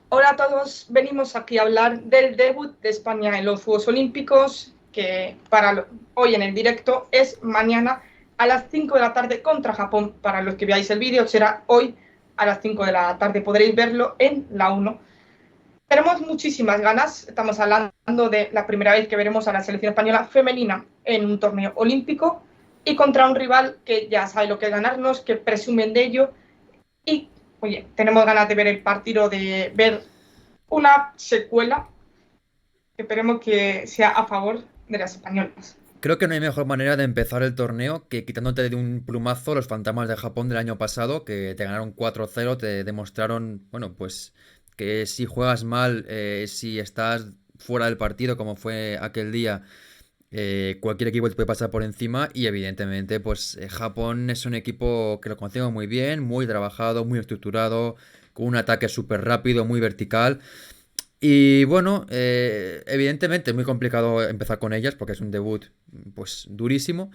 Hola a todos, venimos aquí a hablar del debut de España en los Juegos Olímpicos, que hoy en el directo es mañana a las 5 de la tarde contra Japón. Para los que veáis el vídeo, será hoy a las 5 de la tarde, podréis verlo en la 1. Tenemos muchísimas ganas, estamos hablando de la primera vez que veremos a la selección española femenina en un torneo olímpico y contra un rival que ya sabe lo que es ganarnos, que presumen de ello y, oye, tenemos ganas de ver el partido, de ver una secuela que esperemos que sea a favor de las españolas. Creo que no hay mejor manera de empezar el torneo que quitándote de un plumazo los fantasmas de Japón del año pasado, que te ganaron 4-0, te demostraron, bueno, pues que si juegas mal, si estás fuera del partido, como fue aquel día, cualquier equipo te puede pasar por encima y evidentemente, pues Japón es un equipo que lo conocemos muy bien, muy trabajado, muy estructurado, con un ataque súper rápido, muy vertical. Y bueno, evidentemente es muy complicado empezar con ellas porque es un debut pues durísimo,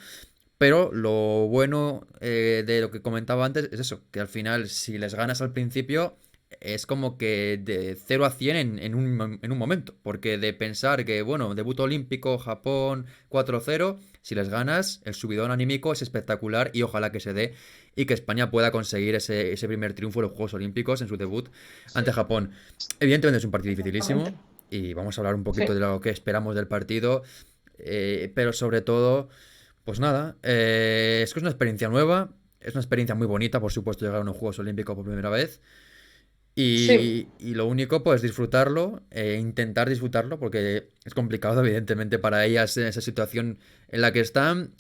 pero lo bueno de lo que comentaba antes es eso, que al final si les ganas al principio es como que de 0 a 100 en un momento, porque de pensar que bueno, debut olímpico, Japón 4-0, si les ganas el subidón anímico es espectacular y ojalá que se dé y que España pueda conseguir ese primer triunfo en los Juegos Olímpicos en su debut ante Sí, Japón. Evidentemente es un partido exactamente. dificilísimo y vamos a hablar un poquito Sí. de lo que esperamos del partido, pero sobre todo, pues nada, es que es una experiencia nueva, es una experiencia muy bonita, por supuesto, llegar a unos Juegos Olímpicos por primera vez. Sí. Y lo único, pues disfrutarlo, intentar disfrutarlo, porque es complicado, evidentemente, para ellas en esa situación en la que están.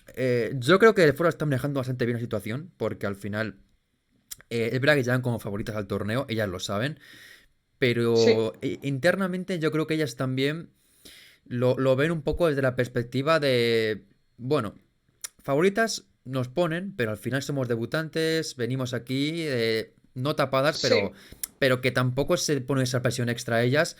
Yo creo que de fuera están manejando bastante bien la situación, porque al final es verdad que llegan como favoritas al torneo, ellas lo saben, Sí. pero internamente yo creo que ellas también lo ven un poco desde la perspectiva de, bueno, favoritas nos ponen, pero al final somos debutantes, venimos aquí, no tapadas, Sí. pero que tampoco se pone esa presión extra a ellas.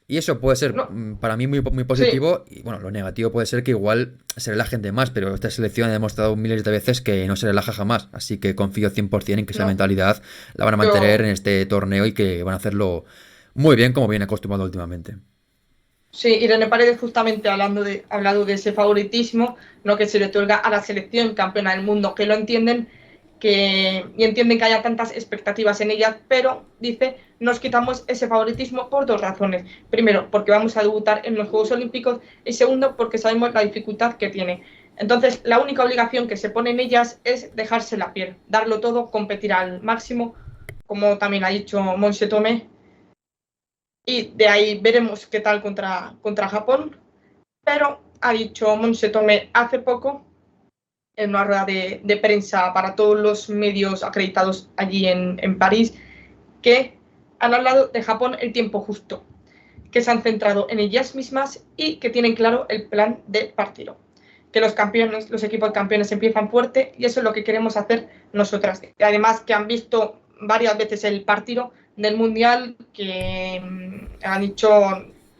Y eso puede ser No. para mí muy Sí. positivo. Y bueno, lo negativo puede ser que igual se relajen de más, pero esta selección ha demostrado miles de veces que no se relaja jamás. Así que confío 100% en que esa No. mentalidad la van a mantener en Yo. este torneo y que van a hacerlo muy bien como viene acostumbrado últimamente. Sí, Irene Paredes justamente hablado de ese favoritismo, ¿no?, que se le otorga a la selección campeona del mundo, que lo entienden, y entienden que haya tantas expectativas en ellas, pero dice, nos quitamos ese favoritismo por dos razones. Primero, porque vamos a debutar en los Juegos Olímpicos y segundo, porque sabemos la dificultad que tiene. Entonces, la única obligación que se pone en ellas es dejarse la piel, darlo todo, competir al máximo, como también ha dicho Monse Tomé, y de ahí veremos qué tal contra Japón. Pero ha dicho Monse Tomé hace poco, en una rueda de prensa para todos los medios acreditados allí en París, que han hablado de Japón el tiempo justo, que se han centrado en ellas mismas y que tienen claro el plan de partido. Que los campeones, los equipos campeones empiezan fuerte y eso es lo que queremos hacer nosotras. Y además que han visto varias veces el partido del Mundial, que han dicho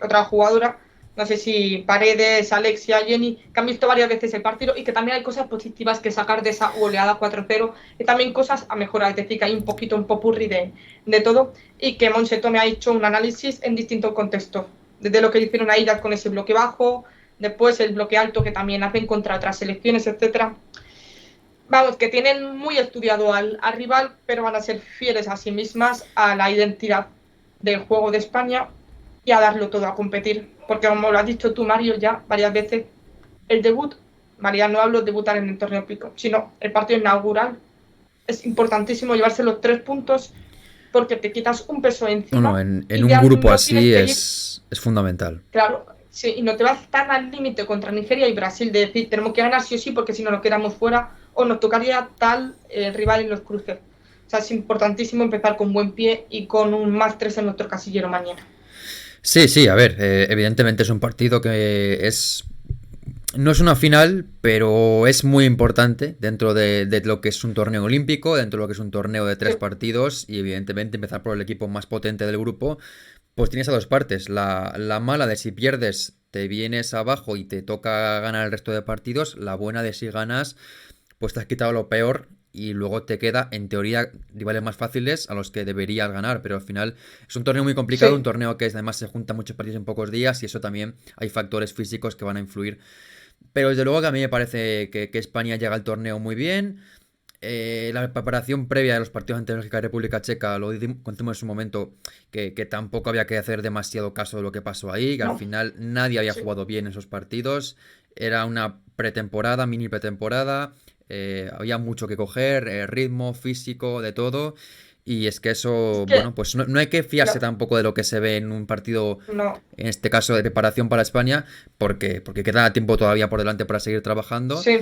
otra jugadora, no sé si Paredes, Alexia, Jenny, que han visto varias veces el partido y que también hay cosas positivas que sacar de esa goleada 4-0 y también cosas a mejorar, es decir, que hay un poquito, un popurrí de todo y que Monse Tome ha hecho un análisis en distintos contextos, desde lo que hicieron a ellas con ese bloque bajo, después el bloque alto que también hacen contra otras selecciones, etcétera. Vamos, que tienen muy estudiado al rival, pero van a ser fieles a sí mismas, a la identidad del juego de España y a darlo todo, a competir. Porque como lo has dicho tú, Mario, ya varias veces, el debut, María, no hablo de debutar en el torneo pico, sino el partido inaugural, es importantísimo llevarse los 3 puntos porque te quitas un peso Bueno, encima en y un ya grupo no tienes así que ir, es fundamental. claro, sí, y no te vas tan al límite contra Nigeria y Brasil de decir tenemos que ganar sí o sí porque si no nos quedamos fuera o nos tocaría tal rival en los cruces. O sea, es importantísimo empezar con buen pie y con un +3 en nuestro casillero mañana. Sí, sí, a ver, evidentemente es un partido que es... No es una final, pero es muy importante dentro de lo que es un torneo olímpico, dentro de lo que es un torneo de Sí, 3 partidos y evidentemente empezar por el equipo más potente del grupo, pues tienes a dos partes. La mala de si pierdes te vienes abajo y te toca ganar el resto de partidos, la buena de si ganas pues te has quitado lo peor y luego te queda, en teoría, rivales más fáciles a los que deberías ganar, pero al final es un torneo muy complicado, un Sí, torneo que además se junta muchos partidos en pocos días y eso también hay factores físicos que van a influir. Pero desde luego que a mí me parece que España llega al torneo muy bien. La preparación previa de los partidos ante Bélgica y República Checa, lo contamos en su momento, que tampoco había que hacer demasiado caso de lo que pasó ahí, que al no, final nadie había sí. jugado bien esos partidos, era una pretemporada, mini pretemporada, había mucho que coger, ritmo, físico, de todo, y es que Es eso, que, bueno, pues no hay que fiarse claro, tampoco de lo que se ve en un partido, no, en este caso de preparación para España, porque queda tiempo todavía por delante para seguir trabajando. sí,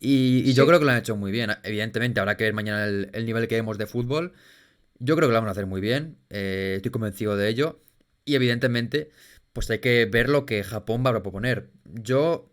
Y yo creo sí, que lo han hecho muy bien. Evidentemente, habrá que ver mañana el nivel que vemos de fútbol. Yo creo que lo van a hacer muy bien. Estoy convencido de ello. Y evidentemente, pues hay que ver lo que Japón va a proponer. Yo,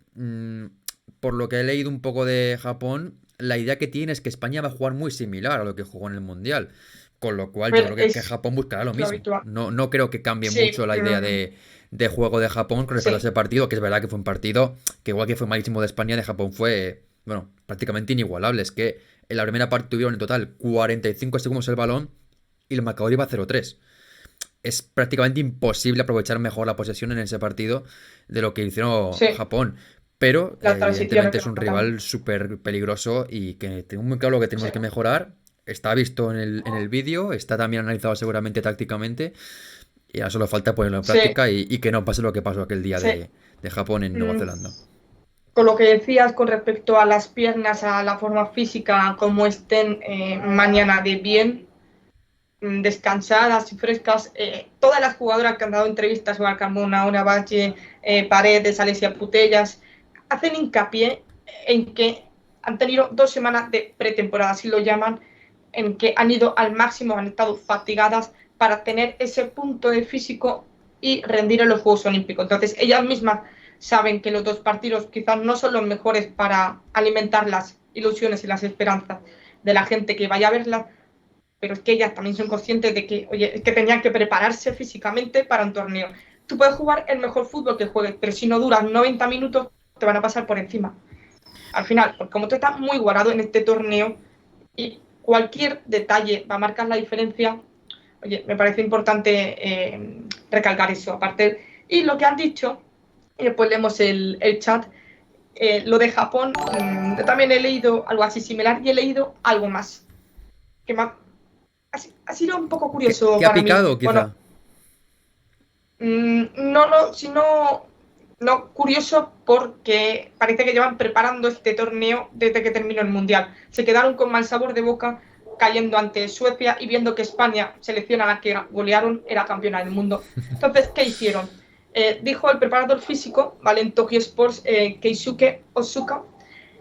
por lo que he leído un poco de Japón, la idea que tiene es que España va a jugar muy similar a lo que jugó en el Mundial. Con lo cual, yo pero creo que es Japón buscará lo lo mismo. habitual. No creo que cambie Sí, mucho la idea de juego de Japón con respecto a sí, ese partido, que es verdad que fue un partido que, igual que fue malísimo de España, de Japón fue, bueno, prácticamente inigualable. Es que en la primera parte tuvieron en total 45 segundos el balón y el marcador iba 0-3. Es prácticamente imposible aprovechar mejor la posesión en ese partido de lo que hicieron sí, Japón. Pero las transiciones evidentemente que es un también. rival súper peligroso y que tengo muy claro lo que Sí, tenemos que mejorar. Está visto en el vídeo, está también analizado seguramente tácticamente. Y ahora solo falta ponerlo en sí, práctica y que no pase lo que pasó aquel día sí. de Japón en Nueva Mm, Zelanda. con lo que decías con respecto a las piernas, a la forma física, como estén mañana de bien, descansadas y frescas, todas las jugadoras que han dado entrevistas, Oar Carmona, Ona Valle, Paredes, Alesia Putellas, hacen hincapié en que han tenido 2 semanas de pretemporada, así lo llaman, en que han ido al máximo, han estado fatigadas para tener ese punto de físico y rendir en los Juegos Olímpicos. Entonces, ellas mismas saben que los dos partidos quizás no son los mejores para alimentar las ilusiones y las esperanzas de la gente que vaya a verlas, pero es que ellas también son conscientes de que, oye, es que tenían que prepararse físicamente para un torneo. Tú puedes jugar el mejor fútbol que juegues, pero si no duras 90 minutos, te van a pasar por encima. Al final, porque como tú estás muy guardado en este torneo y cualquier detalle va a marcar la diferencia, oye, me parece importante recalcar eso. Aparte, y lo que han dicho, y después leemos el chat, lo de Japón, yo también he leído algo así similar y he leído algo más, que me ha sido un poco curioso ¿Qué ha para mí. picado, Bueno, quizá? no, sino no curioso porque parece que llevan preparando este torneo desde que terminó el Mundial. Se quedaron con mal sabor de boca cayendo ante Suecia y viendo que España, selección a la que golearon, era campeona del mundo. Entonces, ¿qué hicieron? Dijo el preparador físico, ¿vale? En Tokyo Sports, Keisuke Osuka,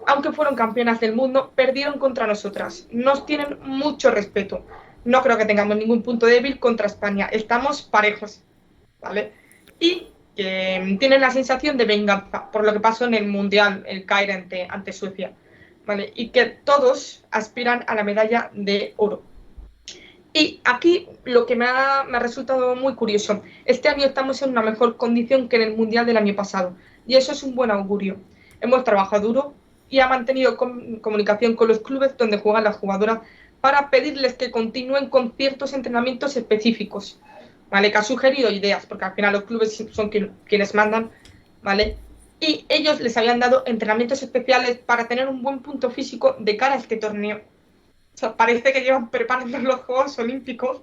aunque fueron campeonas del mundo, perdieron contra nosotras. Nos tienen mucho respeto. No creo que tengamos ningún punto débil contra España. Estamos parejos, ¿vale? Y tienen la sensación de venganza por lo que pasó en el Mundial, el caer ante Suecia, ¿vale? Y que todos aspiran a la medalla de oro. Y aquí lo que me ha resultado muy curioso, este año estamos en una mejor condición que en el Mundial del año pasado, y eso es un buen augurio. Hemos trabajado duro y ha mantenido comunicación con los clubes donde juegan las jugadoras para pedirles que continúen con ciertos entrenamientos específicos, ¿vale? Que ha sugerido ideas, porque al final los clubes son quienes mandan, ¿vale? Y ellos les habían dado entrenamientos especiales para tener un buen punto físico de cara a este torneo. O sea, parece que llevan preparando los Juegos Olímpicos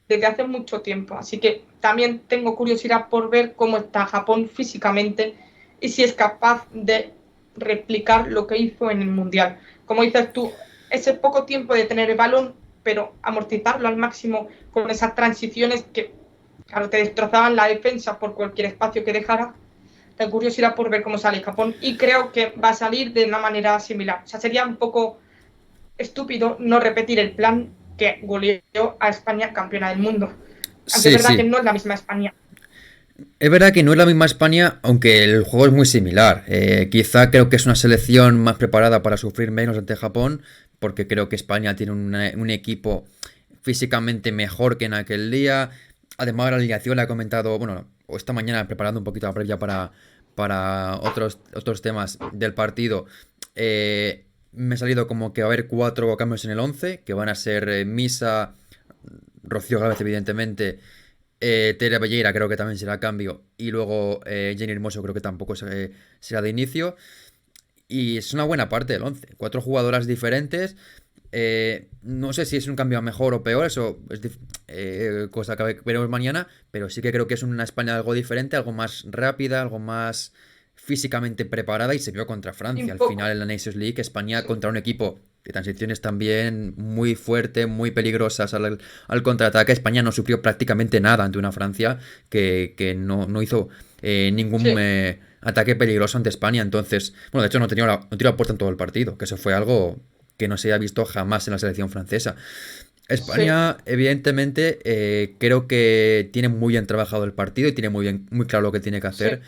desde hace mucho tiempo. Así que también tengo curiosidad por ver cómo está Japón físicamente y si es capaz de replicar lo que hizo en el Mundial. Como dices tú, ese poco tiempo de tener el balón, pero amortizarlo al máximo con esas transiciones que, claro, te destrozaban la defensa por cualquier espacio que dejara. Tengo curiosidad por ver cómo sale Japón y creo que va a salir de una manera similar. O sea, sería un poco estúpido no repetir el plan que goleó a España campeona del mundo. Aunque es Sí, verdad que sí. no es la misma España. Es verdad que no es la misma España, aunque el juego es muy similar. Quizá creo que es una selección más preparada para sufrir menos ante Japón, porque creo que España tiene un equipo físicamente mejor que en aquel día. Además, la alineación la he comentado, bueno, o esta mañana preparando un poquito la previa para otros temas del partido. me ha salido como que va a haber 4 cambios en el 11, que van a ser Misa, Rocío Gálvez, evidentemente, Tere Belleira creo que también será cambio, y luego Jenny Hermoso creo que tampoco será de inicio. Y es una buena parte del 11. 4 jugadoras diferentes. No sé si es un cambio a mejor o peor, eso es cosa que veremos mañana, pero sí que creo que es una España algo diferente, algo más rápida, algo más físicamente preparada y se vio contra Y Francia. un Al poco, final en la Nations League, España sí, contra un equipo de transiciones también muy fuerte, muy peligrosas al contraataque. España no sufrió prácticamente nada ante una Francia que no hizo ningún sí, ataque peligroso ante España. Entonces, bueno, de hecho no tiró a puerta en todo el partido, que eso fue algo que no se había visto jamás en la selección francesa. sí. España, evidentemente, creo que tiene muy bien trabajado el partido y tiene muy claro lo que tiene que hacer. Sí.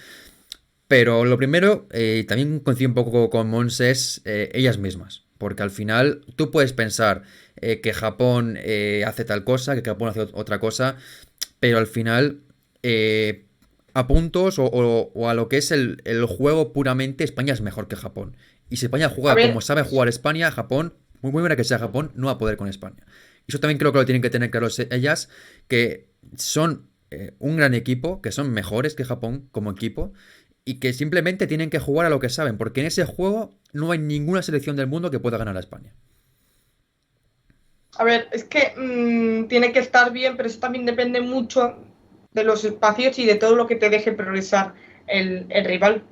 Pero lo primero, también coincido un poco con Mons, es ellas mismas. Porque al final tú puedes pensar que Japón hace tal cosa, que Japón hace otra cosa, pero al final, eh, a puntos o a lo que es el juego puramente, España es mejor que Japón. Y si España A juega como ver, sabe jugar España, Japón, muy buena que sea Japón, no va a poder con España. Y eso también creo que lo tienen que tener claro ellas, que son un gran equipo, que son mejores que Japón como equipo, y que simplemente tienen que jugar a lo que saben, porque en ese juego no hay ninguna selección del mundo que pueda ganar a España. a ver, es que tiene que estar bien, pero eso también depende mucho de los espacios y de todo lo que te deje progresar el rival.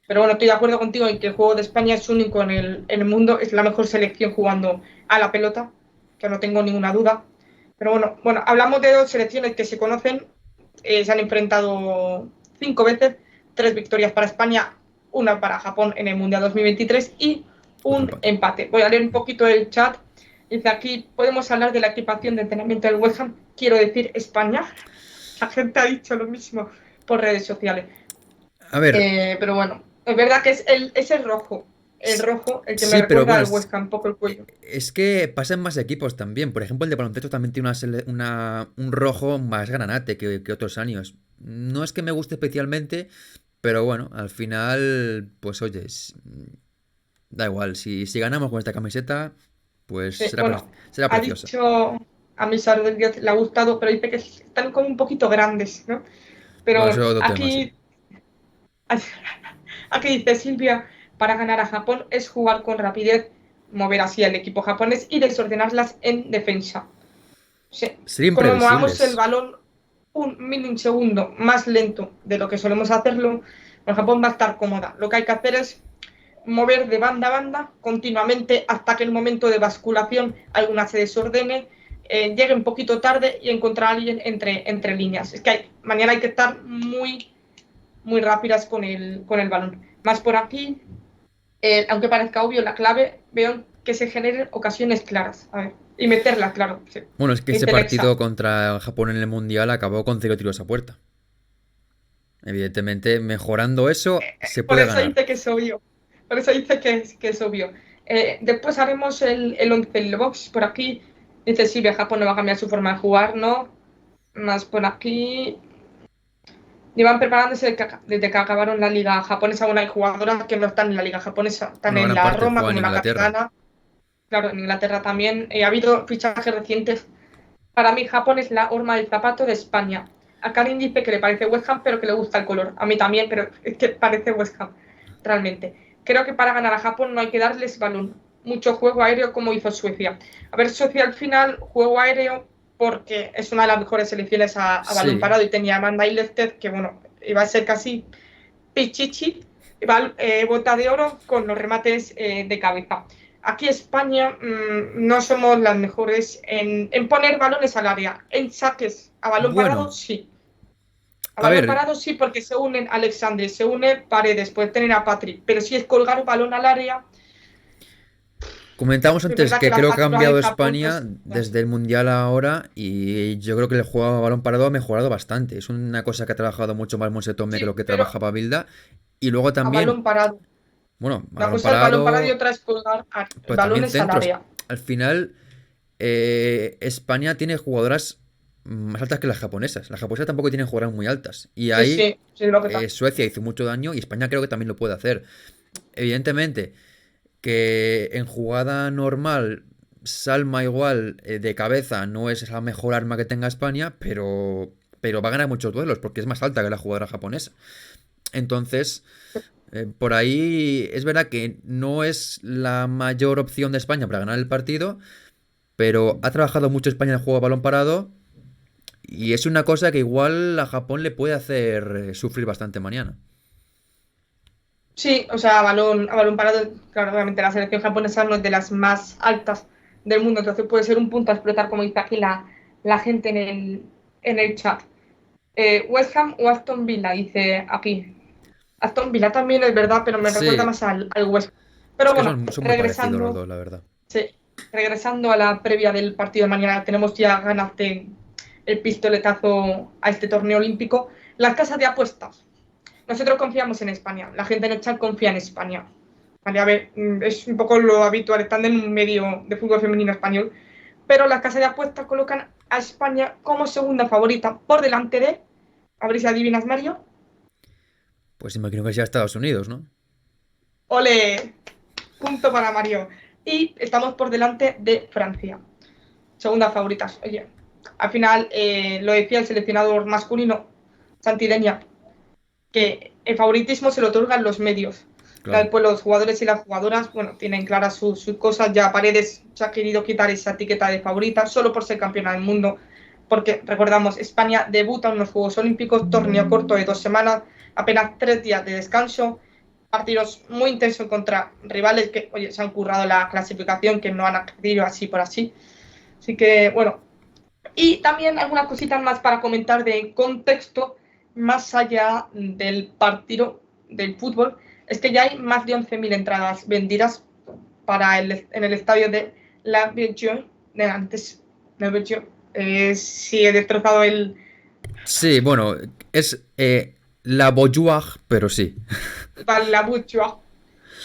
Pero bueno, estoy de acuerdo contigo en que el juego de España es único en el mundo, es la mejor selección jugando a la pelota, que no tengo ninguna duda. Pero bueno, hablamos de dos selecciones que se conocen, se han enfrentado 5 veces, 3 victorias para España, una para Japón en el Mundial 2023 y Otro un empate. empate. Voy a leer un poquito el chat. Dice aquí, podemos hablar de la equipación de entrenamiento del West Ham, quiero decir España. La gente ha dicho lo mismo por redes sociales. A ver, Pero bueno, es verdad que es el rojo, el que me sí, pero recuerda bueno, al West Ham, un poco el cuello. es que pasan más equipos también. Por ejemplo, el de baloncesto también tiene un rojo más granate que otros años. No es que me guste especialmente, pero bueno, al final, pues oye, da igual. Si ganamos con esta camiseta, pues Sí, bueno, será ha preciosa. dicho a mi Rodríguez, le ha gustado, pero dice que están como un poquito grandes, ¿no? Pero Bueno, bueno, eso es otro tema, sí. aquí dice Silvia, para ganar a Japón es jugar con rapidez, mover así al equipo japonés y desordenarlas en defensa. Sí, Sería como movamos el imprevisibles. balón un milisegundo más lento de lo que solemos hacerlo, el Japón va a estar cómoda. Lo que hay que hacer es mover de banda a banda continuamente hasta que el momento de basculación alguna se desordene, llegue un poquito tarde y encontrar a alguien entre líneas. Es que mañana hay que estar muy rápidas con el balón. Más por aquí, aunque parezca obvio, la clave veo que se generen ocasiones claras. A ver, y meterlas, claro. Sí. Bueno, es que ese Dice Lexa. partido contra Japón en el Mundial acabó con 0 tiros a puerta. Evidentemente, mejorando eso, se Por puede eso ganar. dice que es obvio. Por eso dice que es obvio. Después haremos el 11 el box por aquí. Dice Silvia, Japón no va a cambiar su forma de jugar, ¿no? Más por aquí. Llevan preparándose desde que acabaron la liga japonesa. Bueno, hay jugadoras que no están en la liga japonesa, están Bueno, en gran la parte Roma, juega en como la Inglaterra. capitana. Claro, en Inglaterra también. Ha habido fichajes recientes. Para mí, Japón es la horma del zapato de España. A Karin dice que le parece West Ham, pero que le gusta el color. A mí también, pero es que parece West Ham, realmente. Creo que para ganar a Japón no hay que darles balón. Mucho juego aéreo como hizo Suecia. A ver, Suecia al final, juego aéreo, porque es una de las mejores selecciones a balón Sí. parado y tenía a Amanda Ilested, que bueno, iba a ser casi pichichi, bota de oro con los remates de cabeza. Aquí España no somos las mejores en poner balones al área. En saques a balón parado, Bueno, sí. A a balón ver, parado sí, porque se unen Alexandre, se une Paredes, puede tener a Patrick. Pero si es colgar un balón al área, comentamos es antes verdad que que la creo que ha estatura de cambiado Japón no España es. desde el Mundial a ahora y yo creo que el juego a balón parado ha mejorado bastante. Es una cosa que ha trabajado mucho más Monse Tomé que lo Sí, que pero trabajaba Bilda. Y luego a también, balón parado. bueno, Una balón cosa es balón parado y parado, otra es colgar pero también balones al centros. área. Al final, España tiene jugadoras más altas que las japonesas. Las japonesas tampoco tienen jugadoras muy altas. Y Sí, ahí sí, sí, lo que está. Suecia hizo mucho daño y España creo que también lo puede hacer. Evidentemente. que en jugada normal Salma igual de cabeza no es la mejor arma que tenga España, pero va a ganar muchos duelos porque es más alta que la jugadora japonesa. Entonces, por ahí es verdad que no es la mayor opción de España para ganar el partido, pero ha trabajado mucho España en el juego a balón parado y es una cosa que igual a Japón le puede hacer sufrir bastante mañana. Sí, o sea, a balón parado, claro, obviamente la selección japonesa no es de las más altas del mundo, entonces puede ser un punto a explotar, como dice aquí la gente en el chat. West Ham o Aston Villa, dice aquí. Aston Villa también es verdad, pero me recuerda Sí, más al West Ham. es Pero que bueno, son muy parecidos los regresando, dos, la verdad. sí, regresando a la previa del partido de mañana, tenemos ya ganas de el pistoletazo a este torneo olímpico. Las casas de apuestas. Nosotros confiamos en España, la gente en el chat confía en España. Vale, a ver, es un poco lo habitual, estando en un medio de fútbol femenino español, pero las casas de apuestas colocan a España como segunda favorita por delante de, a ver si adivinas, Mario. Pues imagino que sea Estados Unidos, ¿no? Ole, punto para Mario. Y estamos por delante de Francia, segunda favoritas. Oye, al final lo decía el seleccionador masculino, Santidenia, que el favoritismo se lo otorgan los medios. Claro. Pues los jugadores y las jugadoras, bueno, tienen claras sus cosas. Ya Paredes se ha querido quitar esa etiqueta de favorita solo por ser campeona del mundo, porque recordamos, España debuta en los Juegos Olímpicos, torneo corto de 2 semanas, apenas 3 días de descanso, partidos muy intensos contra rivales que, oye, se han currado la clasificación, que no han accedido así por así. Así que, bueno, y también algunas cositas más para comentar de contexto, más allá del partido del fútbol, es que ya hay más de 11.000 entradas vendidas en el estadio de La Beaujoire, de antes, La Beaujoire. Sí, he destrozado Sí, bueno, es la Beaujoire, pero sí. La Beaujoire.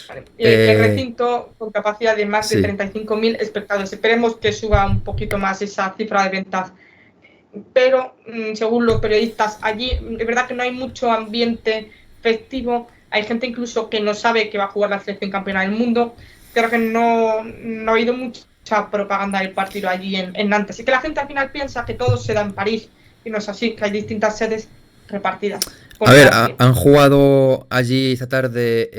Vale. El Eh, recinto con capacidad de más de sí. 35.000 espectadores. Esperemos que suba un poquito más esa cifra de ventas, pero según los periodistas allí, es verdad que no hay mucho ambiente festivo, hay gente incluso que no sabe que va a jugar la selección campeona del mundo, creo que no ha habido mucha propaganda del partido allí en Nantes, así que la gente al final piensa que todo se da en París, y no es así, que hay distintas sedes repartidas A por ver, Francia. han jugado allí esta tarde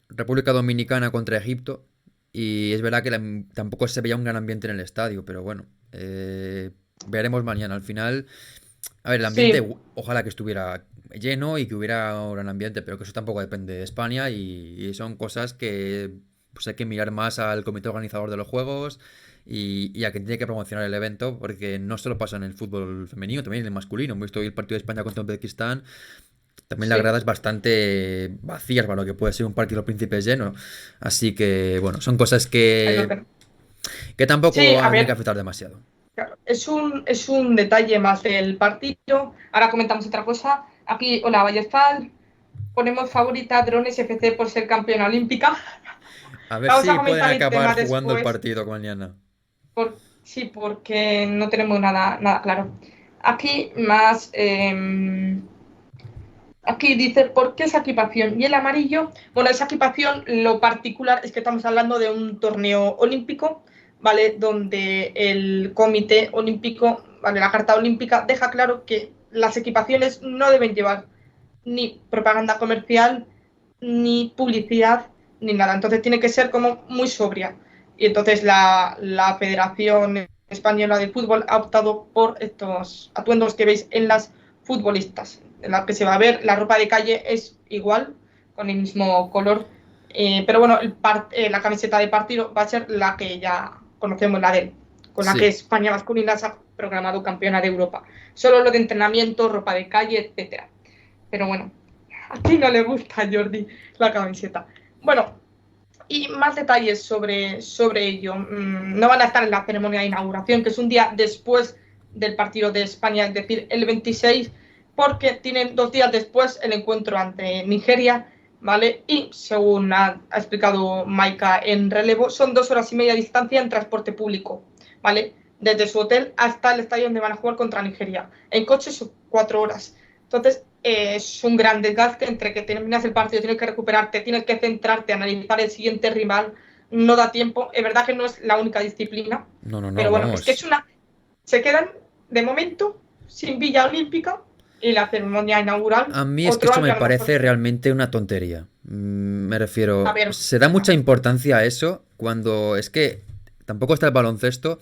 República Dominicana contra Egipto y es verdad que tampoco se veía un gran ambiente en el estadio, pero bueno, veremos mañana. Al final, a ver, el ambiente Sí, ojalá que estuviera lleno y que hubiera un gran ambiente, pero que eso tampoco depende de España y son cosas que pues hay que mirar más al comité organizador de los juegos y a quien tiene que promocionar el evento, porque no solo pasa en el fútbol femenino, también en el masculino. Hemos visto hoy el partido de España contra Uzbekistán, también la sí, grada es bastante vacía para lo que puede ser un partido de los príncipes lleno. Así que, bueno, son cosas ahí lo tengo. que tampoco Sí, van a a tener que ver, afectar demasiado. claro, es un detalle más del partido. Ahora comentamos otra cosa. Aquí, hola, Vallezal. Ponemos favorita a Drones FC por ser campeona olímpica. A ver Vamos a si pueden comentar el acabar tema jugando el después. partido mañana. Sí, porque no tenemos nada claro. Aquí más. Aquí dice, ¿por qué esa equipación? Y el amarillo, bueno, esa equipación, lo particular es que estamos hablando de un torneo olímpico, ¿vale? Donde el Comité Olímpico, ¿vale? La Carta Olímpica deja claro que las equipaciones no deben llevar ni propaganda comercial, ni publicidad, ni nada. Entonces tiene que ser como muy sobria. Y entonces la Federación Española de Fútbol ha optado por estos atuendos que veis en las futbolistas, en la que se va a ver la ropa de calle es igual, con el mismo color, pero bueno, la camiseta de partido va a ser la que ya conocemos, la de él, con la que Sí. España masculina se ha programado campeona de Europa. Solo lo de entrenamiento, ropa de calle, etcétera. Pero bueno, a ti no le gusta, Jordi, la camiseta. Bueno, y más detalles sobre ello. No van a estar en la ceremonia de inauguración, que es un día después del partido de España, es decir, el 26, porque tienen 2 días después el encuentro ante Nigeria, ¿vale? Y según ha explicado Maika en relevo, son 2 horas y media de distancia en transporte público, ¿vale? Desde su hotel hasta el estadio donde van a jugar contra Nigeria. En coche son 4 horas. Entonces, es un gran desgaste entre que terminas el partido, tienes que recuperarte, tienes que centrarte, analizar el siguiente rival, no da tiempo. Es verdad que no es la única disciplina, No, no, no, pero bueno, es que vamos. se quedan de momento sin Villa Olímpica y la ceremonia inaugural, A mí es que otro esto año me a lo mejor. parece realmente una tontería. Me A refiero, ver, se da mucha importancia a eso cuando es que tampoco está el baloncesto,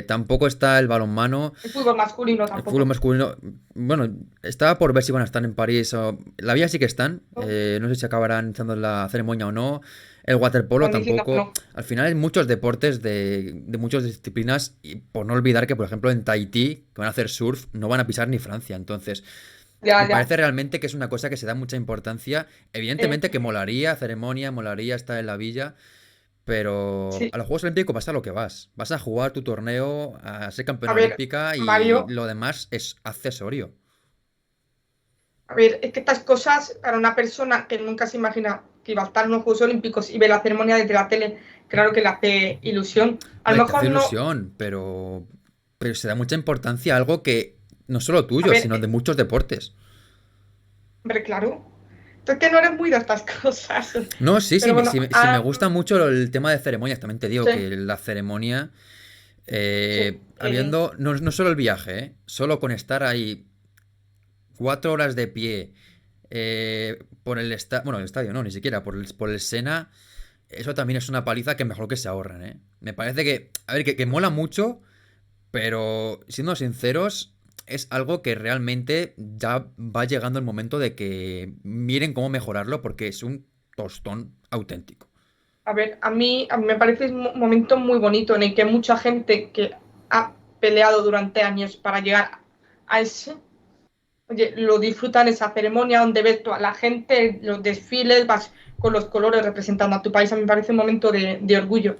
tampoco está el balonmano, el fútbol masculino el fútbol tampoco. masculino. Bueno, estaba por ver si van a estar en París o... La vía sí que están, ¿No? no sé si acabarán estando en la ceremonia o no. El waterpolo Están diciendo que tampoco. no. Al final hay muchos deportes de muchas disciplinas y por no olvidar que, por ejemplo, en Tahití, que van a hacer surf, no van a pisar ni Francia. Entonces, me Ya, ya. parece realmente que es una cosa que se da mucha importancia. Eh, Evidentemente que molaría ceremonia, molaría estar en la villa, pero sí, a los Juegos Olímpicos vas a lo que vas. Vas a jugar tu torneo, a ser a campeona ver, olímpica y Mario, lo demás es accesorio. a ver, es que estas cosas para una persona que nunca se imagina que iba a estar en los Juegos Olímpicos y ve la ceremonia desde la tele, claro que le hace ilusión. A lo Hombre, te mejor hace no, ilusión, pero se da mucha importancia a algo que no solo a tuyo, ver, sino de muchos deportes. hombre, claro. Tú es que no eres muy de estas cosas. No, sí, sí, Pero bueno, sí me gusta mucho el tema de ceremonias. También te digo sí, que la ceremonia, sí. habiendo, no solo el viaje, solo con estar ahí 4 horas de pie por el estadio, bueno, el estadio no, ni siquiera, por el Sena, eso también es una paliza que mejor que se ahorren, ¿eh? Me parece que, a ver, que mola mucho, pero siendo sinceros, es algo que realmente ya va llegando el momento de que miren cómo mejorarlo porque es un tostón auténtico. A ver, a mí me parece un momento muy bonito en el que mucha gente que ha peleado durante años para llegar a ese, oye, lo disfrutan esa ceremonia donde ves toda la gente, los desfiles, vas con los colores representando a tu país. A mí me parece un momento de orgullo.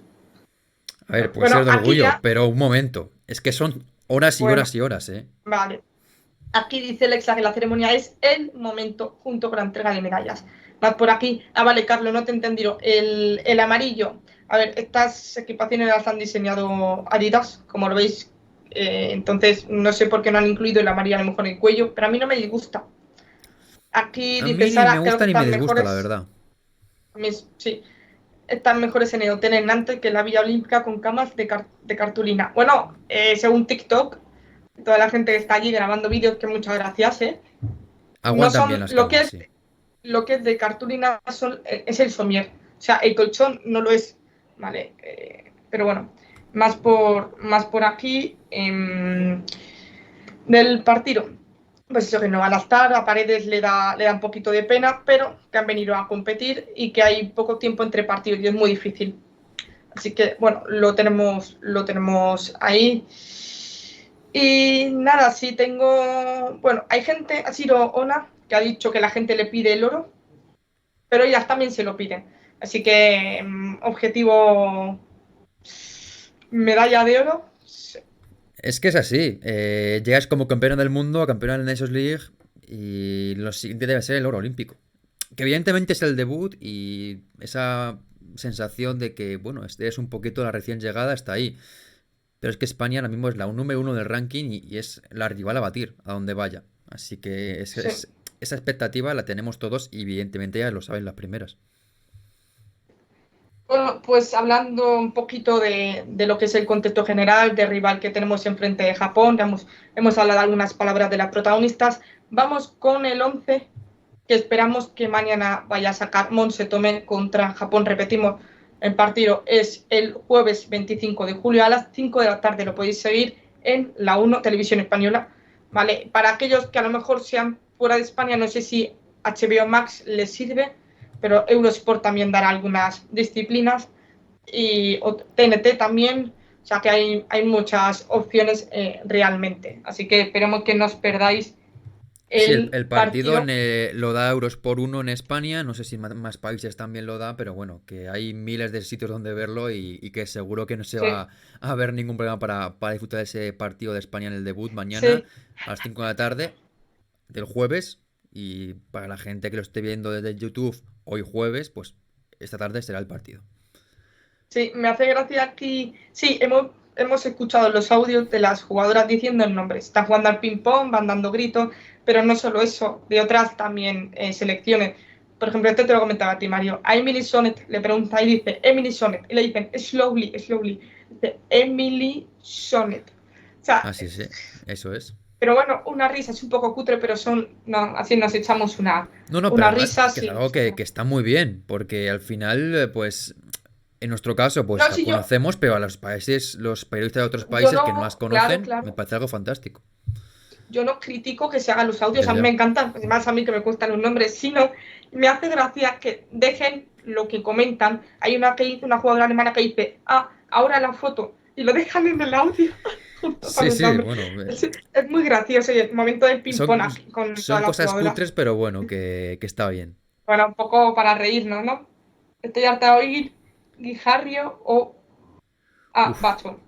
A ver, puede ser Bueno, de aquí orgullo, ya, pero un momento. Es que son horas y bueno, horas y horas, ¿eh? vale. Aquí dice Alexa que la ceremonia es el momento junto con la entrega de medallas. Vas por aquí. Ah, vale, Carlos, no te he entendido. El amarillo. A ver, estas equipaciones las han diseñado Adidas, como lo veis. Entonces, no sé por qué no han incluido el amarillo a lo mejor en el cuello, pero a mí no me disgusta. Aquí A dice mí ni me Sara, creo gusta que ni me están disgusta, la mejores. verdad. Sí, están mejores en el hotel en Nantes que en la Villa Olímpica con camas de cartulina. Bueno, según TikTok, toda la gente que está allí grabando vídeos, que muchas gracias, no Aguantan bien son las camas, sí. lo que es de cartulina es el somier. O sea, el colchón no lo es, ¿vale? Pero bueno, más por aquí del partido. Pues eso, que no van a estar, a Paredes le da un poquito de pena, pero que han venido a competir y que hay poco tiempo entre partidos y es muy difícil. Así que, bueno, lo tenemos ahí. Y nada, sí tengo. Bueno, hay gente, ha sido Ona, que ha dicho que la gente le pide el oro, pero ellas también se lo piden. Así que, objetivo medalla de oro. Sí. Es que es así. Llegas como campeón del mundo, campeón de la Nations League y lo siguiente debe ser el oro olímpico. Que evidentemente es el debut y esa sensación de que, bueno, este es un poquito la recién llegada, está ahí. Pero es que España ahora mismo es la número uno del ranking y es la rival a batir a donde vaya. Así que Sí. esa expectativa la tenemos todos y evidentemente ya lo saben las primeras. Bueno, pues hablando un poquito de lo que es el contexto general, de rival que tenemos enfrente de Japón, hemos hablado algunas palabras de las protagonistas, vamos con el 11 que esperamos que mañana vaya a sacar Monse Tomé contra Japón. Repetimos, el partido es el jueves 25 de julio a las 5 de la tarde. Lo podéis seguir en la 1 Televisión Española. ¿Vale? Para aquellos que a lo mejor sean fuera de España, no sé si HBO Max les sirve, pero Eurosport también dará algunas disciplinas y TNT también. O sea que hay muchas opciones realmente. Así que esperemos que no os perdáis Sí, el, el el partido partido. lo da Eurosport 1 en España, no sé si más países también lo da, pero bueno, que hay miles de sitios donde verlo y que seguro que no se Sí, va a haber ningún problema para disfrutar de ese partido de España en el debut mañana sí. a las 5 de la tarde del jueves y para la gente que lo esté viendo desde YouTube hoy jueves, pues esta tarde será el partido. Sí, me hace gracia aquí. Sí, hemos escuchado los audios de las jugadoras diciendo el nombre. Están jugando al ping-pong, van dando gritos. pero no solo eso, de otras también selecciones. Por ejemplo, este te lo comentaba a ti, Mario. A Emily Sonnet le pregunta y dice, Emily Sonnet, y le dicen, slowly, slowly. Dice, Emily Sonnet. O sea, Así sí, eso es. pero bueno, una risa, es un poco cutre, pero no, así nos echamos No, no, pero una además risa. que es Sí. algo que está muy bien, porque al final, pues, en nuestro caso, pues No, la si yo, conocemos, pero a los países, los periodistas de otros yo países que no las no, claro, conocen, me claro. parece algo fantástico. Yo no critico que se hagan los audios, Ya, a mí me ya. encantan, además a mí que me cuestan los nombres, sino me hace gracia que dejen lo que comentan. Hay una jugadora alemana que dice, ahora la foto, y lo dejan en el audio junto con Sí, el sí, nombre. bueno, Es muy gracioso y el momento del ping-pong son, aquí con todas son las cosas jugadoras, cutres, pero bueno, que está bien. para un poco para reírnos, ¿no? Estoy harta de oír Guijarrio o Uf, Bacho.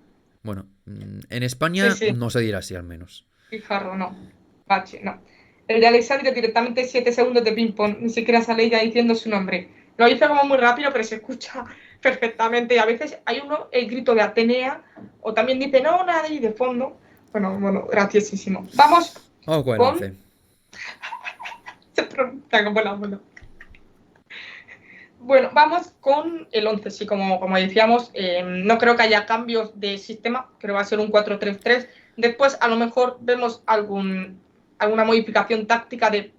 bueno, en Sí, España sí. no se dirá así al menos. Fijarro, no. Bache, no. El de Alexandria directamente 7 segundos de ping-pong. Ni siquiera sale ella diciendo su nombre. Lo hizo como muy rápido, pero se escucha perfectamente. Y a veces hay uno, el grito de Atenea, o también dice, no, nada, y de fondo. Bueno, graciosísimo. Vamos Vamos con el con. 11. Se pronuncia como la abuela. Bueno, vamos con el 11, sí, como decíamos, no creo que haya cambios de sistema, creo que va a ser un 4-3-3. Después, a lo mejor vemos alguna modificación táctica de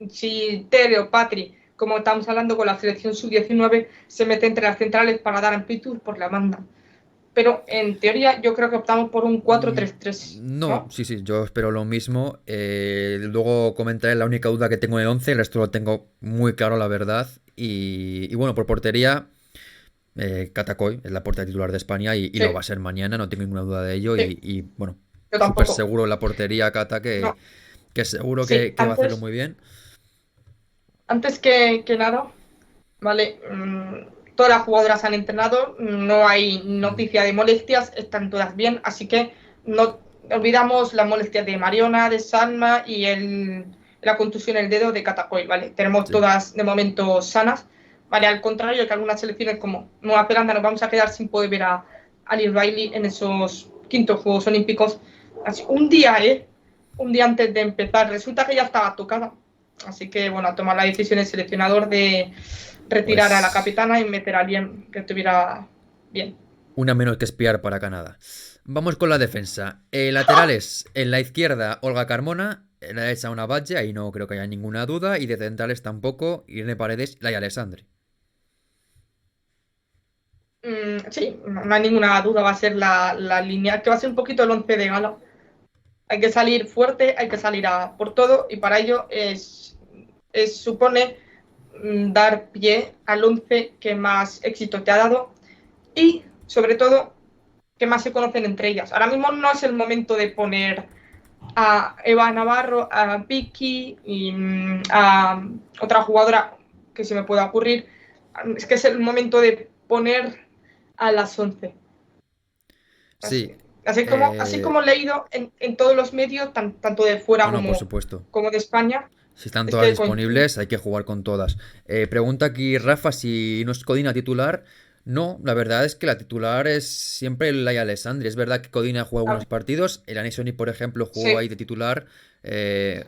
si Tere o Patri, como estamos hablando con la selección sub-19, se mete entre las centrales para dar amplitud por la banda. Pero en teoría, yo creo que optamos por un 4-3-3, No, ¿no? sí, sí, yo espero lo mismo. Luego comentaré la única duda que tengo en el 11, el resto lo tengo muy claro, la verdad. Y bueno, por portería, Catacoy es la portería titular de España y lo va Sí, a ser mañana, no tengo ninguna duda de ello. sí, Y bueno, yo súper tampoco. seguro en la portería, Cata, No, que seguro sí, que va a hacerlo muy bien. antes que nada, ¿vale? Todas las jugadoras han entrenado, no hay Ujú. noticia de molestias, están todas bien, así que no olvidamos las molestias de Mariona, de Salma y la contusión en el dedo de Catacoy, ¿vale? Tenemos Sí. todas de momento sanas, ¿vale? Al contrario que algunas selecciones como Nueva Zelanda nos vamos a quedar sin poder ver a Lee Riley en esos quintos Juegos Olímpicos. Así, un día, ¿eh? Un día antes de empezar, resulta que ya estaba tocada. Así que, bueno, a tomar la decisión el seleccionador de retirar a la Pues capitana y meter a alguien que estuviera bien. una menos que espiar para Canadá. Vamos con la defensa. Laterales, en la izquierda, Olga Carmona. En la derecha, una Batlle, ahí no creo que haya ninguna duda. Y de centrales tampoco, Irene Paredes y Laia Alessandri. Sí, no hay ninguna duda, va a ser la línea, que va a ser un poquito el 11 de gala. Hay que salir fuerte, hay que salir a por todo y para ello supone dar pie al 11 que más éxito te ha dado y sobre todo que más se conocen entre ellas. Ahora mismo no es el momento de poner a Eva Navarro, a Vicky y a otra jugadora que se me pueda ocurrir. Es que es el momento de poner a las 11. Así, Sí, así como he leído en todos los medios, tanto de fuera no, no, por supuesto. como de España, Si están es todas que disponibles, hay que jugar con todas. Pregunta aquí Rafa si no es Codina titular. No, la verdad es que la titular es siempre Laia Alessandri. Es verdad que Codina juega algunos partidos. El Anisoni, por ejemplo, jugó sí, ahí de titular. eh,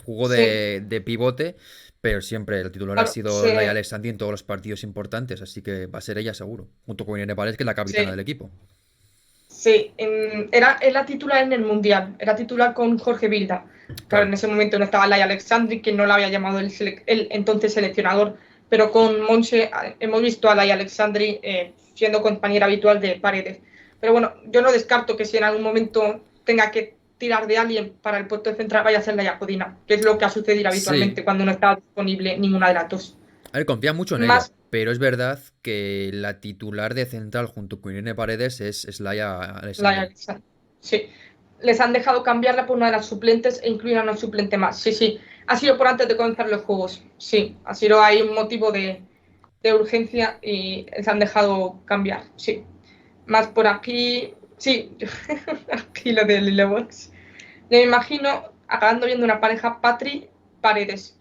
Jugó sí, de pivote. Pero siempre el titular ha claro, sido Laia Alessandri en todos los partidos importantes. Así que va a ser ella seguro. Junto con Irene Paredes, que es la capitana sí, del equipo. sí, era titular en el Mundial, era titular con Jorge Vilda. Claro, Claro. en ese momento no estaba Laia Alexandri, que no la había llamado el entonces seleccionador, pero con Monse hemos visto a Laia Alexandri siendo compañera habitual de Paredes. Pero bueno, yo no descarto que si en algún momento tenga que tirar de alguien para el puesto de central vaya a ser Laia Codina, que es lo que ha sucedido Sí, habitualmente cuando no está disponible ninguna de las dos. a ver, confía mucho en ella, Más pero es verdad que la titular de central junto con Irene Paredes es Laia Laia Alessandri. Alexandri. Sí, les han dejado cambiarla por una de las suplentes e incluir a una suplente más. Sí, sí. Ha sido por antes de comenzar los juegos. Sí, ha sido ahí un motivo de urgencia y les han dejado cambiar. Sí. Más por aquí. Sí, aquí lo de Lilebox. Me imagino acabando viendo una pareja Patri Paredes.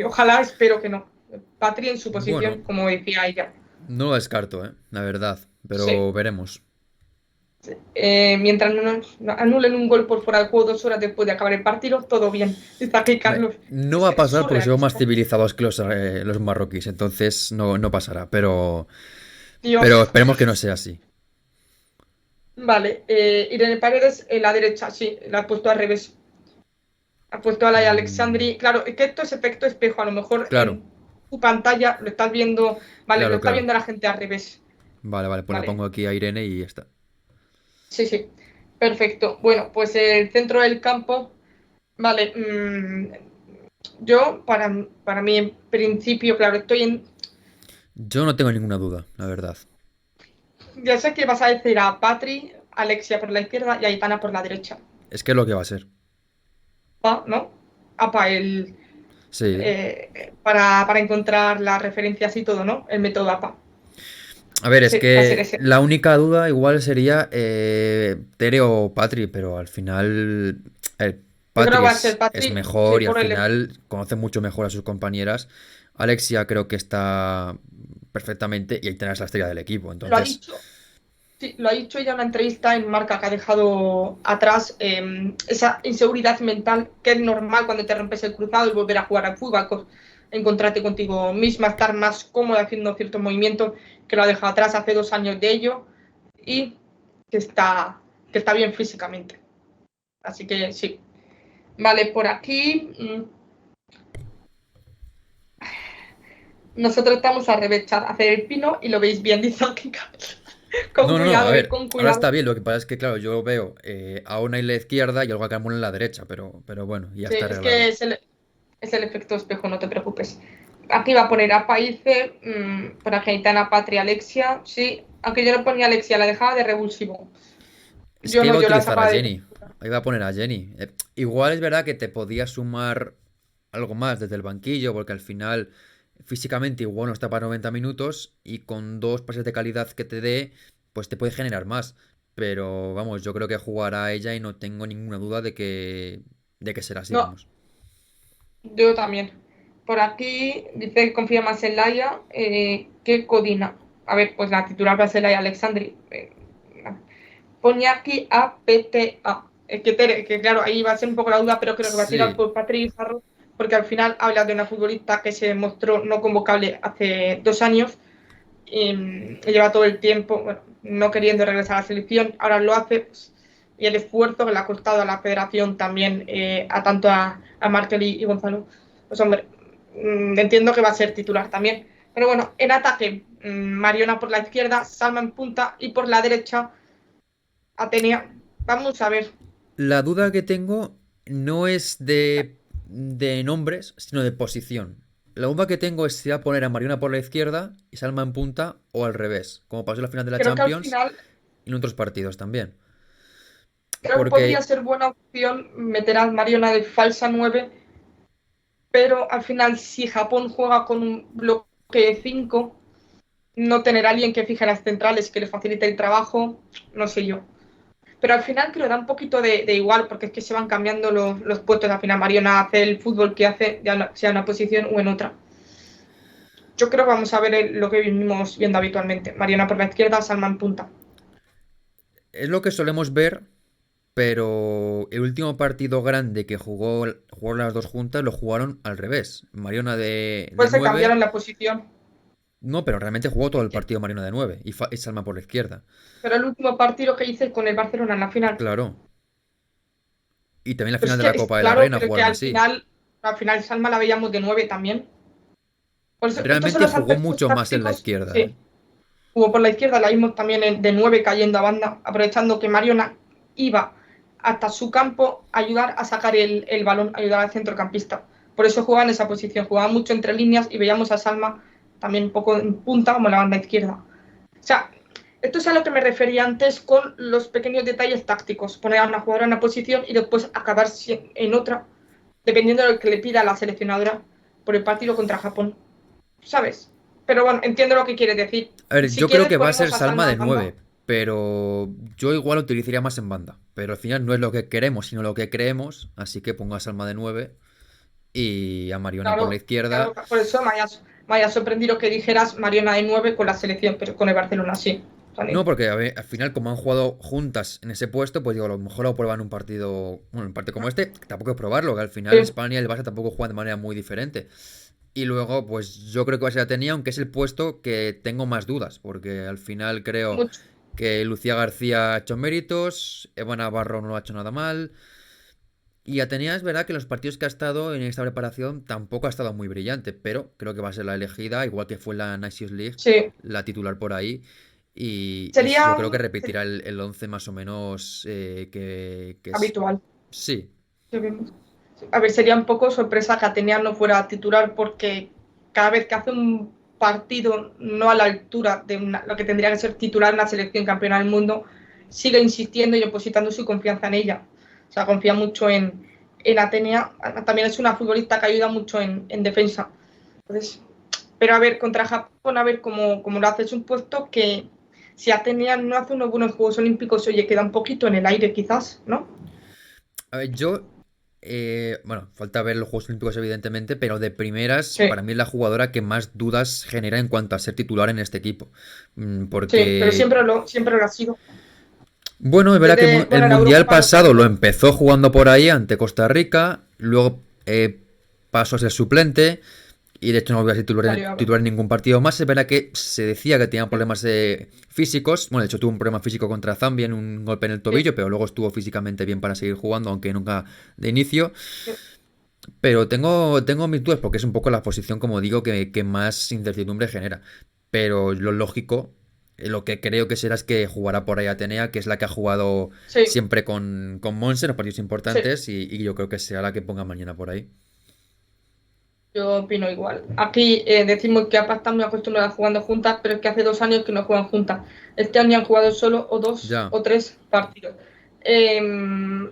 Ojalá, espero que no. Patri en su Bueno, posición, como decía ella. no lo descarto, la verdad, Sí. pero veremos. Mientras no nos anulen un gol por fuera de juego 2 horas después de acabar el partido, todo bien. Dice aquí Carlos. No Es va a que es pasar porque son más surrealista. civilizados que los marroquíes, entonces no pasará, pero Dios. esperemos que no sea así. Vale, Irene Paredes en la derecha, sí, la ha puesto al revés. Ha puesto a la de Mm, Alexandri. Claro, es que esto es efecto espejo. A lo mejor claro, en tu pantalla lo estás viendo. Vale, lo claro, está claro. viendo la gente al revés. Vale, pues la Vale, pongo aquí a Irene y ya está. sí, sí. Perfecto. Bueno, pues el centro del campo. Vale, yo, para mí, en principio, claro, estoy en. Yo no tengo ninguna duda, la verdad. Ya sé que vas a decir a Patri, Alexia por la izquierda y Aitana por la derecha. Es que es lo que va a ser. Pa, ¿no? APA, Sí. para encontrar las referencias y todo, ¿no? El método APA. A ver, es Sí, va a ser que ese. la única duda igual sería Tere o Patri, pero al final Yo creo Patri que va a ser es Patri, sí, mejor y al por el. final conoce mucho mejor a sus compañeras. Alexia creo que está perfectamente y ahí tenés la estrella del equipo. Lo ha Entonces, dicho, sí, lo ha dicho ella en una entrevista en Marca que ha dejado atrás esa inseguridad mental que es normal cuando te rompes el cruzado y volver a jugar al fútbol, encontrarte contigo misma, estar más cómoda haciendo ciertos movimientos, que lo ha dejado atrás hace 2 años de ello y que está, que está bien físicamente. Así que sí. Vale, por aquí nosotros estamos a revechar, hacer el pino y lo veis bien, dice aquí. Con no, a cuidado, ver, con ahora cuidado. está bien. Lo que pasa es que, claro, yo veo a una en la izquierda y algo a Carmona en la derecha, pero bueno, ya Sí, está es que arreglado. es el efecto espejo, no te preocupes. Aquí va a poner a Paice, por Aitana, Patria, Alexia. Sí, aunque yo no ponía Alexia, la dejaba de revulsivo. Es Yo que no, iba a yo la utilizar a sacaba de. Jenny. Iba a poner a Jenny. Igual es verdad que te podía sumar algo más desde el banquillo, porque al final físicamente igual no está para 90 minutos y con dos pases de calidad que te dé, pues te puede generar más. Pero vamos, yo creo que jugará ella y no tengo ninguna duda de que será así, No, vamos. yo también. Por aquí dice que confía más en Laia que Codina. A ver, pues la titular va a ser Laia Alexandri. Pone aquí a PTA. Que claro, ahí va a ser un poco la duda, pero creo que va a tirar Sí, por Patrick Bizarro, porque al final habla de una futbolista que se mostró no convocable hace 2 años y lleva todo el tiempo, bueno, no queriendo regresar a la selección, ahora lo hace, pues, y el esfuerzo que le ha costado a la federación también, a tanto a Markel y Gonzalo, pues hombre, entiendo que va a ser titular también. Pero bueno, en ataque, Mariona por la izquierda, Salma en punta y por la derecha, Atenea. Vamos a ver. la duda que tengo no es de nombres, sino de posición. La duda que tengo es si va a poner a Mariona por la izquierda y Salma en punta o al revés, como pasó en la final de la Creo que al Champions final, y en otros partidos también. creo que podría Porque ser buena opción meter a Mariona de falsa 9, pero al final si Japón juega con un bloque de 5, no tener a alguien que fije las centrales, que le facilite el trabajo, no sé yo. Pero al final que lo da un poquito de igual, porque es que se van cambiando los puestos. Al final Mariona hace el fútbol que hace, ya sea en una posición o en otra. Yo creo que vamos a ver lo que venimos viendo habitualmente. Mariona por la izquierda, Salma en punta. es lo que solemos ver, pero el último partido grande que jugaron las dos juntas lo jugaron al revés. Mariona de Pues se 9. cambiaron la posición. No, pero realmente jugó todo el Sí. partido Mariona de 9 y Salma por la izquierda. Pero el último partido que hice con el Barcelona en la final. Claro. Y también la Pues final es de que la es Copa de la claro, Reina pero que jugaron así. al final Salma la veíamos de 9 también. Por eso, estos son Realmente los jugó aspectos mucho más en la tácticos. izquierda, ¿eh? Sí, hubo por la izquierda, la vimos también de 9 cayendo a banda, aprovechando que Mariona iba hasta su campo a ayudar a sacar el balón, a ayudar al centrocampista. Por eso jugaba en esa posición, jugaba mucho entre líneas y veíamos a Salma también un poco en punta como en la banda izquierda. O sea, esto es a lo que me refería antes con los pequeños detalles tácticos, poner a una jugadora en una posición y después acabar en otra, dependiendo de lo que le pida la seleccionadora por el partido contra Japón, ¿sabes? Pero bueno, entiendo lo que quieres decir. A ver, Si yo creo quieres, que va a ser ponemos a Salma Salma de en banda. 9, pero yo igual lo utilizaría más en banda. Pero al final no es lo que queremos, sino lo que creemos. Así que pongo a Salma de 9 y a Mariona por la Claro, claro, izquierda. por eso me haya sorprendido que dijeras Mariona de 9 con la selección, pero con el Barcelona sí. No, porque a ver, al final, como han jugado juntas en ese puesto, pues digo, a lo mejor lo prueban un partido, bueno, un partido como este, tampoco es probarlo, que al final Sí, España y el Barça tampoco juegan de manera muy diferente. Y luego, pues yo creo que va a ser Atenea, aunque es el puesto que tengo más dudas, porque al final creo mucho. que Lucía García ha hecho méritos, Eva Navarro no ha hecho nada mal. Y Atenea es verdad que en los partidos que ha estado en esta preparación tampoco ha estado muy brillante, pero creo que va a ser la elegida, igual que fue en la Nations League, Sí, la titular por ahí. Y yo sería creo que repetirá el 11 más o menos que es... habitual. Sí, Que vimos. A ver, sería un poco sorpresa que Atenea no fuera titular porque cada vez que hace un partido no a la altura de lo que tendría que ser titular en la selección campeona del mundo, sigue insistiendo y depositando su confianza en ella. O sea, confía mucho en Atenea. También es una futbolista que ayuda mucho en defensa. Entonces, pero a ver, contra Japón, a ver cómo lo hace. Es un puesto que si Atenea no hace unos buenos Juegos Olímpicos, oye, queda un poquito en el aire quizás, ¿no? a ver, yo... bueno, falta ver los Juegos Olímpicos evidentemente, pero de primeras, Sí. para mí es la jugadora que más dudas genera en cuanto a ser titular en este equipo. Sí, pero Porque siempre lo ha sido. bueno, es verdad que Desde, el bueno, la Mundial Eurocopa lo pasado lo tanto. empezó jugando por ahí ante Costa Rica, luego pasó a ser suplente y de hecho no volvió a ser Salió a ver. titular en ningún partido más. Es verdad que se decía que tenía problemas físicos, bueno, de hecho tuvo un problema físico contra Zambia en un golpe en el Sí, tobillo, pero luego estuvo físicamente bien para seguir jugando, aunque nunca de inicio. sí. Pero tengo mis dudas porque es un poco la posición, como digo, que más incertidumbre genera. Pero lo lógico, lo que creo que será es que jugará por ahí Atenea, que es la que ha jugado Sí, siempre con Monse en los partidos sí, importantes, y yo creo que será la que ponga mañana por ahí. yo opino igual. Aquí decimos que APA están muy acostumbradas jugando juntas, pero es que hace 2 años que no juegan juntas. Este año han jugado solo o dos Ya. o tres partidos. Eh,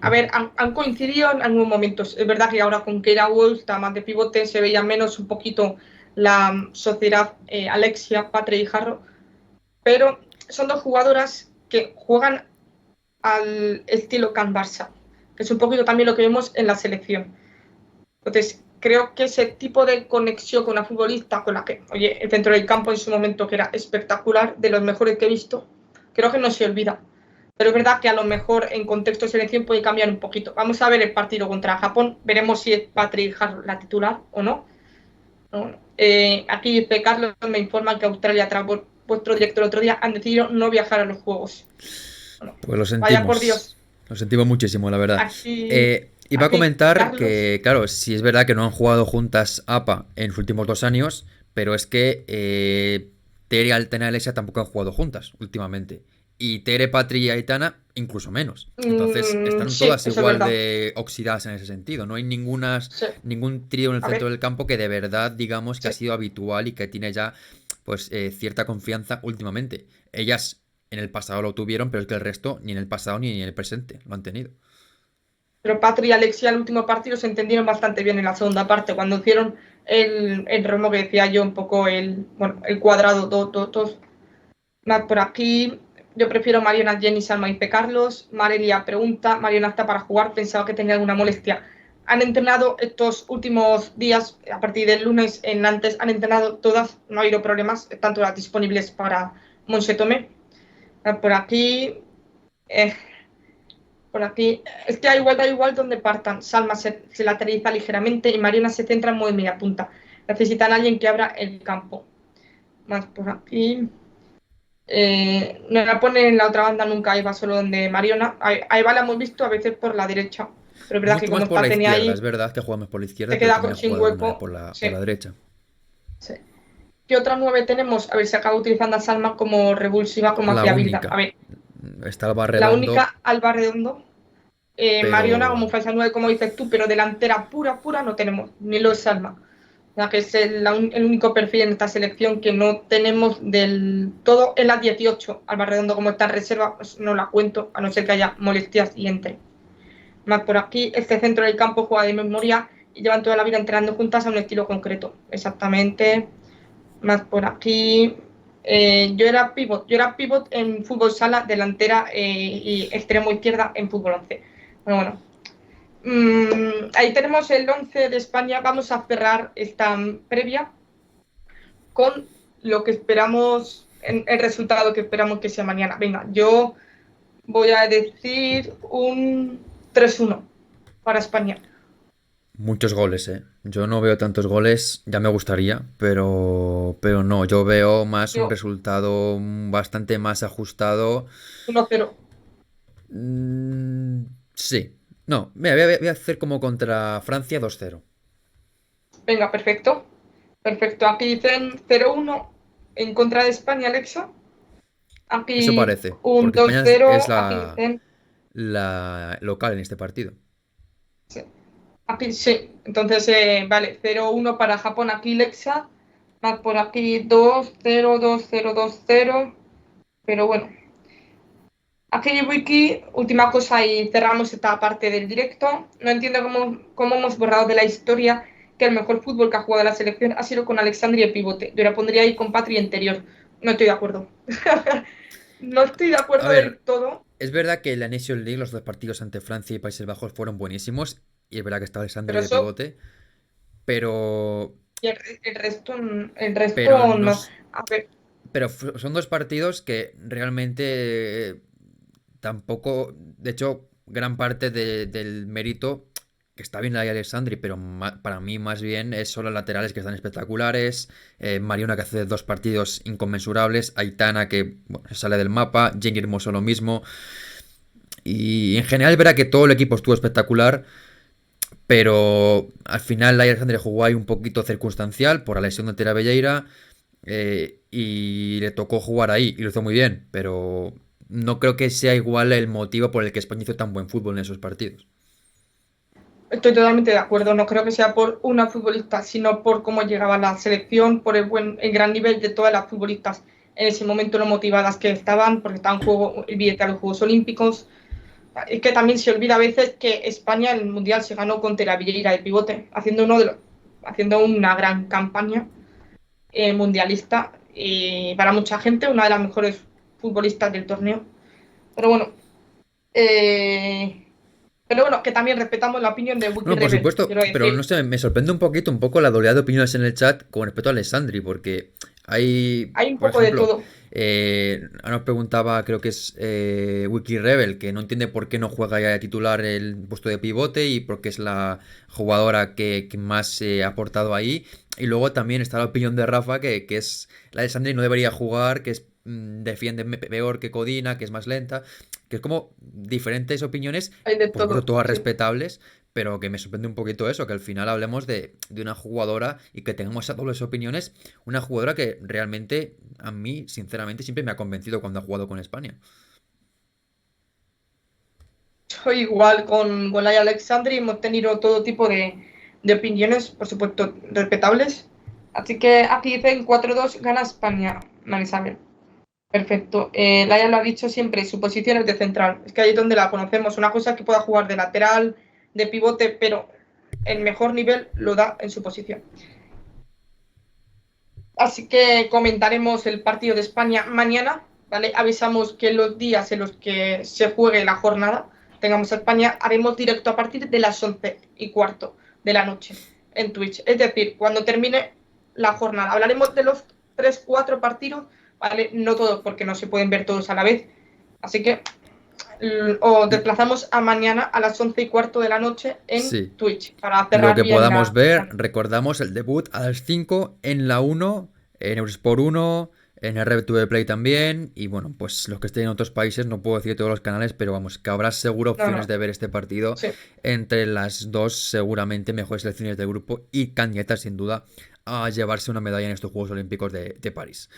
a ver, han coincidido en algunos momentos. Es verdad que ahora con Keira Wolf, está más de pivote, se veía menos un poquito la sociedad Alexia, Patre y Jarro, pero son dos jugadoras que juegan al estilo Can Barça, que es un poquito también lo que vemos en la selección. Entonces, creo que ese tipo de conexión con una futbolista con la que, oye, el centro del campo en su momento que era espectacular, de los mejores que he visto, creo que no se olvida. Pero es verdad que a lo mejor en contexto de selección puede cambiar un poquito. Vamos a ver el partido contra Japón, veremos si es Patrick Harr la titular o no. Aquí dice Carlos, me informa que Australia, tras vuestro directo el otro día, han decidido no viajar a los Juegos. Bueno, Pues lo vaya por sentimos. Dios. Lo sentimos muchísimo, la verdad. Aquí, Iba a aquí comentar Carlos, que, claro, sí es verdad que no han jugado juntas APA en los últimos 2 años, pero es que Tere, Altena y Alexia tampoco han jugado juntas últimamente. Y Tere, Patri y Aitana incluso menos. Entonces están sí, todas eso es igual verdad. de oxidadas en ese sentido. No hay Sí, ningún trío en el a centro ver, del campo que de verdad digamos que ha sí. sido habitual y que tiene ya pues cierta confianza últimamente. Ellas en el pasado lo tuvieron, pero es que el resto ni en el pasado ni en el presente lo han tenido. Pero Patri y Alexia el último partido se entendieron bastante bien en la segunda parte, cuando hicieron el remo que decía yo, un poco el cuadrado, dos. Más por aquí, yo prefiero Mariona, Jenny, Salma y P. Carlos. Marelia pregunta, Mariona está para jugar, pensaba que tenía alguna molestia. Han entrenado estos últimos días, a partir del lunes en Nantes, han entrenado todas, no ha habido problemas, tanto las disponibles para Monse Tomé. Por aquí, eh, por aquí, es que da igual donde partan. Salma se lateraliza ligeramente y Mariona se centra en muy media punta. Necesitan a alguien que abra el campo. Más por aquí. No la pone en la otra banda nunca a Eva, solo donde Mariona. A Eva la hemos visto a veces por la derecha. Pero es Un verdad que poquito más como por está la tenía izquierda, es ahí, verdad que jugamos por la se izquierda, pero queda también ha sin jugado alguna vez hueco. por la Sí, derecha. sí. ¿Qué otra 9 tenemos? A ver, se acaba utilizando a Salma como revulsiva, como La fiabilidad. A única. ver, Está Alba la Redondo, única Alba Redondo. Mariona pero como falsa 9 como dices tú, pero delantera pura, pura no tenemos, ni lo es Salma. O sea, que es el único perfil en esta selección que no tenemos del todo en las 18. Alba Redondo, como está en reserva, pues no la cuento, a no ser que haya molestias y entre. Más por aquí, este centro del campo juega de memoria y llevan toda la vida entrenando juntas a un estilo concreto. Exactamente. Más por aquí. Yo era pivot en fútbol sala, delantera y extremo izquierda en fútbol 11. Bueno, ahí tenemos el 11 de España. Vamos a cerrar esta previa con lo que esperamos. el resultado que esperamos que sea mañana. Venga, yo voy a decir un 3-1 para España. Muchos goles, ¿eh? Yo no veo tantos goles, ya me gustaría, pero no, yo veo más un Yo resultado bastante más ajustado. 1-0. Mm, sí. No, mira, voy a hacer como contra Francia 2-0. Venga, perfecto. Perfecto. Aquí dicen 0-1 en contra de España, Alexa. Eso Aquí parece, un porque España es 2-0. Aquí dicen. la local en este partido. Sí. Aquí sí. Entonces, vale, 0-1 para Japón. Aquí, Lexa. Más por aquí 2-0, 2-0, 2-0. Pero bueno. Aquí Wiki, última cosa y cerramos esta parte del directo. No entiendo cómo hemos borrado de la historia que el mejor fútbol que ha jugado la selección ha sido con Alexandria y pivote. Yo la pondría ahí con Patri interior. No estoy de acuerdo. No estoy de A acuerdo del ver, todo, es verdad que la Nations League, los dos partidos ante Francia y Países Bajos fueron buenísimos, y es verdad que está Alessandro pero de eso, pivote, pero, y el resto, el pero resto no, no. A ver, pero son dos partidos que realmente tampoco, de hecho, gran parte del mérito, que está bien la de Alessandri, pero para mí más bien es solo laterales que están espectaculares, Mariona que hace dos partidos inconmensurables, Aitana que bueno, sale del mapa, Jenny Hermoso lo mismo, y en general verá que todo el equipo estuvo espectacular, pero al final la Alessandri jugó ahí un poquito circunstancial por la lesión de Tera Belleira, y le tocó jugar ahí y lo hizo muy bien, pero no creo que sea igual el motivo por el que España hizo tan buen fútbol en esos partidos. estoy totalmente de acuerdo. No creo que sea por una futbolista, sino por cómo llegaba la selección, por el gran nivel de todas las futbolistas en ese momento, lo motivadas que estaban, porque estaban en juego el billete a los Juegos Olímpicos. Es que también se olvida a veces que España en el Mundial se ganó con Tera Vieira de pivote, haciendo una gran campaña mundialista y para mucha gente una de las mejores futbolistas del torneo. Pero bueno, eh, que también respetamos la opinión de Wiki No, por Rebel, supuesto, quiero pero no decir. sé, me sorprende un poco la dualidad de opiniones en el chat con respecto a Alessandri, porque hay, Hay un por poco de ejemplo, todo. nos preguntaba, creo que es Wiki Rebel, que no entiende por qué no juega ya de titular el puesto de pivote y porque es la jugadora que más se ha aportado ahí. Y luego también está la opinión de Rafa, que es la Alessandri no debería jugar, que es defiende peor que Codina, que es más lenta, que es como diferentes opiniones, Hay de por supuesto todo, todas sí. respetables, pero que me sorprende un poquito eso, que al final hablemos de una jugadora y que tengamos esas dobles opiniones, una jugadora que realmente a mí, sinceramente, siempre me ha convencido cuando ha jugado con España. Soy igual con Laia Alexandri, hemos tenido todo tipo de opiniones, por supuesto, respetables. Así que aquí dicen 4-2 gana España, Marisabel. Perfecto. Laia lo ha dicho siempre, su posición es de central. Es que ahí es donde la conocemos. Una cosa es que pueda jugar de lateral, de pivote, pero el mejor nivel lo da en su posición. Así que comentaremos el partido de España mañana, ¿vale? Avisamos que los días en los que se juegue la jornada tengamos a España, haremos directo a partir de las 11:15 de la noche en Twitch. Es decir, cuando termine la jornada. Hablaremos de los 3, 4 partidos, ¿vale? No todos porque no se pueden ver todos a la vez. Así que os desplazamos a mañana a las 11:15 de la noche en Sí, Twitch para lo cerrar que bien podamos la ver, semana. recordamos el debut a las 5 en la 1, en Eurosport 1, en el RTV Play también, y bueno, pues los que estén en otros países, no puedo decir todos los canales, pero vamos, que habrá seguro No, opciones no. de ver este partido Sí. entre las dos seguramente mejores selecciones del grupo y candidatas sin duda a llevarse una medalla en estos Juegos Olímpicos de París.